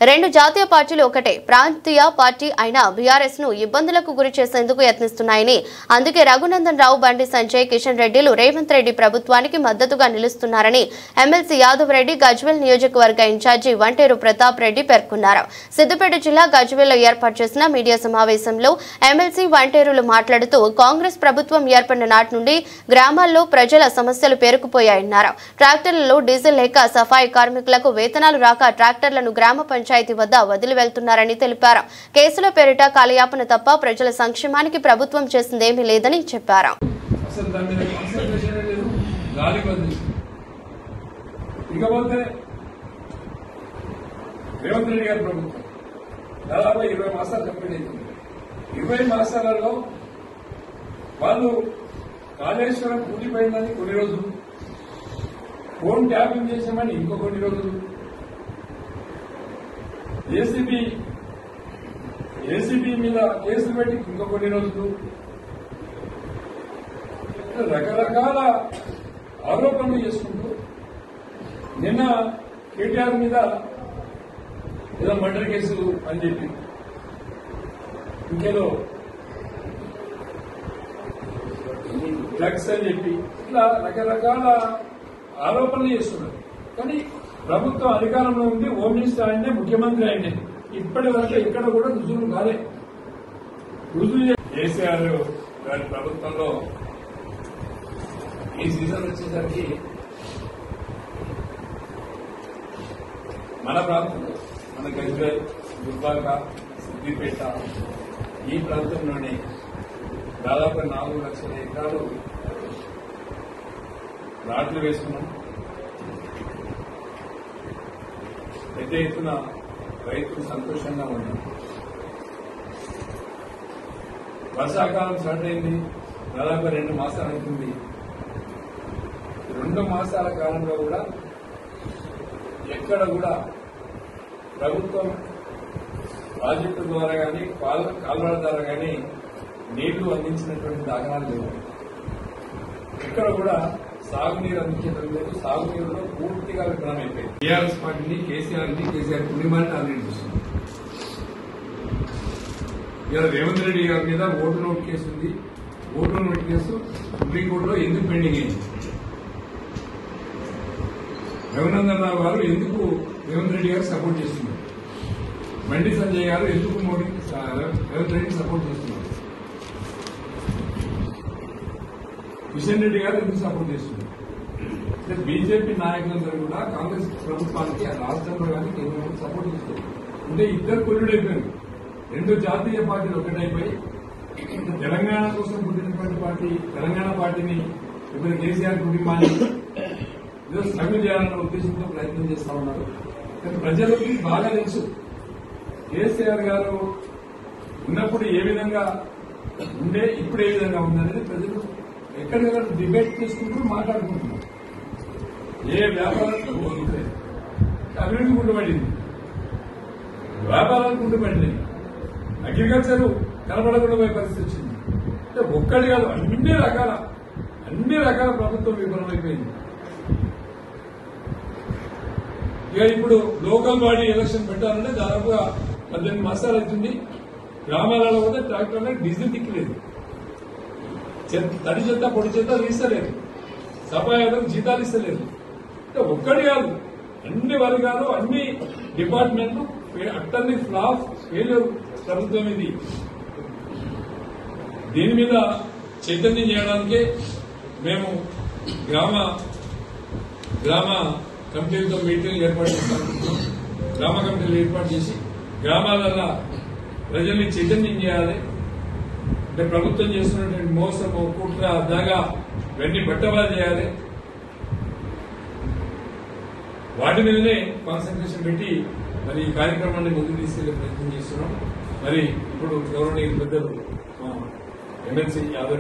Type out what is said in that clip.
రెండు జాతీయ పార్టీలు ఒకటే ప్రాంతీయ పార్టీ అయిన బీఆర్ఎస్ ను ఇబ్బందులకు గురి చేసేందుకు యత్నిస్తున్నాయని, అందుకే రఘునందన్ రావు, బండి సంజయ్, కిషన్ రెడ్డిలు రేవంత్ రెడ్డి ప్రభుత్వానికి మద్దతుగా నిలుస్తున్నారని ఎమ్మెల్సీ యాదవ్ రెడ్డి, గజ్వేల్ నియోజకవర్గ ఇన్ఛార్జి వంటేరు ప్రతాప్ రెడ్డి పేర్కొన్నారు. సిద్దిపేట జిల్లా గజ్వేల్లో ఏర్పాటు చేసిన మీడియా సమావేశంలో ఎమ్మెల్సీ వంటేరులు మాట్లాడుతూ, కాంగ్రెస్ ప్రభుత్వం ఏర్పడిన నాటి నుండి గ్రామాల్లో ప్రజల సమస్యలు పేరుకుపోయాయన్నారు. ట్రాక్టర్లలో డీజిల్ లేక సఫాయి కార్మికులకు వేతనాలు రాక ట్రాక్టర్లను గ్రామ పంచాయతీ వద్ద వదిలి వెళ్తున్నారని తెలిపారు. కేసుల పేరిట కాలయాపన తప్ప ప్రజల సంక్షేమానికి ప్రభుత్వం చేసిందేమీ లేదని చెప్పారు. రేవంత్ రెడ్డి గారి ప్రభుత్వం దాదాపు 20 మాసాలు కంప్లీట్ అవుతుంది. 20 మాసాలలో వాళ్ళు కాళేశ్వరం కూలిపోయిందని కొన్ని రోజులు, ఫోన్ ట్యాపింగ్ చేసామని ఇంకో కొన్ని రోజులు, ఏసీబీ మీద కేసులు పెట్టి ఇంకో కొన్ని రోజులు, రకరకాల ఆరోపణలు చేసుకుంటూ నిన్న కేటీఆర్ మీద ఏదో మర్డర్ కేసు అని చెప్పి, ఇంకేదో డ్రగ్స్ అని చెప్పి, ఇట్లా రకరకాల ఆరోపణలు చేస్తున్నారు. కానీ ప్రభుత్వం అధికారంలో ఉంది, హోమ్ మినిస్టర్ ఆయనే, ముఖ్యమంత్రి ఆయనే. ఇప్పటి వరకు ఎక్కడ కూడా రుజువులు కాలే. కేసీఆర్ గారి ప్రభుత్వంలో ఈ సీజన్ వచ్చేసరికి మన ప్రాంతంలో, మన గజ్వేల్, దుబ్బాక, సిద్దిపేట ఈ ప్రాంతంలోనే దాదాపు 4 లక్షల ఎకరాలు నాట్లు వేసుకున్నాం. పెద్ద ఎత్తున రైతులు సంతోషంగా ఉన్నారు. వర్షాకాలం స్టార్ట్ అయింది, దాదాపు 2 మాసాలు అవుతుంది. 2 మాసాల కాలంలో కూడా ఎక్కడ కూడా ప్రభుత్వం ప్రాజెక్టు ద్వారా కానీ కాలువల ద్వారా కానీ నీళ్లు అందించినటువంటి దాఖలాలు లేవు. ఇక్కడ కూడా సాగునీరు అందించడం లేదు. సాగునీరులో పూర్తిగా విఫలమైపోయింది. టీఆర్ఎస్ పార్టీని, కేసీఆర్ కుటుంబాన్ని ఆల్రెడీ చూస్తుంది. ఇవాళ రేవంత్ రెడ్డి గారి మీద ఓటు నోట్ కేసు ఉంది. ఓటు నోట్ కేసు సుప్రీంకోర్టులో ఎందుకు పెండింగ్ అయింది? రఘునందన్ రావు గారు ఎందుకు రేవంత్ రెడ్డి గారు సపోర్ట్ చేస్తున్నారు? బండి సంజయ్ గారు ఎందుకు రేవంత్ రెడ్డిని సపోర్ట్ చేస్తున్నారు? కిషన్ రెడ్డి గారు ఎందుకు సపోర్ట్ చేస్తున్నారు? బీజేపీ నాయకులందరూ కూడా కాంగ్రెస్ ప్రభుత్వానికి రాష్ట్రంలో కానీ కేంద్రంలో సపోర్ట్ చేస్తారు. అంటే ఇద్దరు కొల్లుడైపోయారు. 2 జాతీయ పార్టీలు ఒకటైపోయి తెలంగాణ కోసం పుట్టినటువంటి పార్టీ, తెలంగాణ పార్టీని ఇప్పుడు కేసీఆర్ కుటుంబాన్ని ఏదో స్ట్రగుల్ చేయాలన్న ఉద్దేశంతో ప్రయత్నం చేస్తా ఉన్నారు. కానీ ప్రజలకి బాగా తెలుసు కేసీఆర్ గారు ఉన్నప్పుడు ఏ విధంగా ఉండే, ఇప్పుడు ఏ విధంగా ఉందనేది ప్రజలు ఎక్కడికక్కడ డిబేట్ చేసుకుంటూ మాట్లాడుకుంటున్నారు. ఏ వ్యాపారాలకు అభివృద్ధి కుంటుపడింది, వ్యాపారాలకు కుంటుపడింది, అగ్రికల్చర్ కనబడకుండా పోయే పరిస్థితి వచ్చింది. అంటే ఒక్కటి కాదు, అన్ని రకాల ప్రభుత్వం విఫలమైపోయింది. ఇక ఇప్పుడు లోకల్ బాడీ ఎలక్షన్ పెట్టాలంటే దాదాపుగా 18 మాసాలు అవుతుంది. గ్రామాలలో కూడా ట్రాక్టర్లకు డీజిల్ దిక్కులేదు, తడి చెత్త పొడి చెత్త తీస్తలేదు, సఫాయిలకు జీతాలు ఇస్తలేదు. అంటే ఒక్కటి కాదు, అన్ని వర్గాలు, అన్ని డిపార్ట్మెంట్లు అట్టన్ని ఫ్లాప్ ఫెయిల్యూర్ ప్రభుత్వం ఇది. దీని మీద చైతన్యం చేయడానికే మేము గ్రామ కమిటీలతో మీటింగ్లు ఏర్పాటు చేస్తాం. గ్రామ కమిటీలు ఏర్పాటు చేసి గ్రామాలలో ప్రజల్ని చైతన్యం చేయాలి. అంటే ప్రభుత్వం చేస్తున్నటువంటి మోసము, కుట్ర, దగా ఇవన్నీ బట్టబయలు చేయాలి. వాటి మీదనే కాన్సన్ట్రేషన్ పెట్టి మరి ఈ కార్యక్రమాన్ని ముందుకు తీసుకెళ్లే ప్రయత్నం చేస్తున్నాం. మరి ఇప్పుడు గౌరవనీయ పెద్దలు ఎమ్మెల్సీ యాదవ్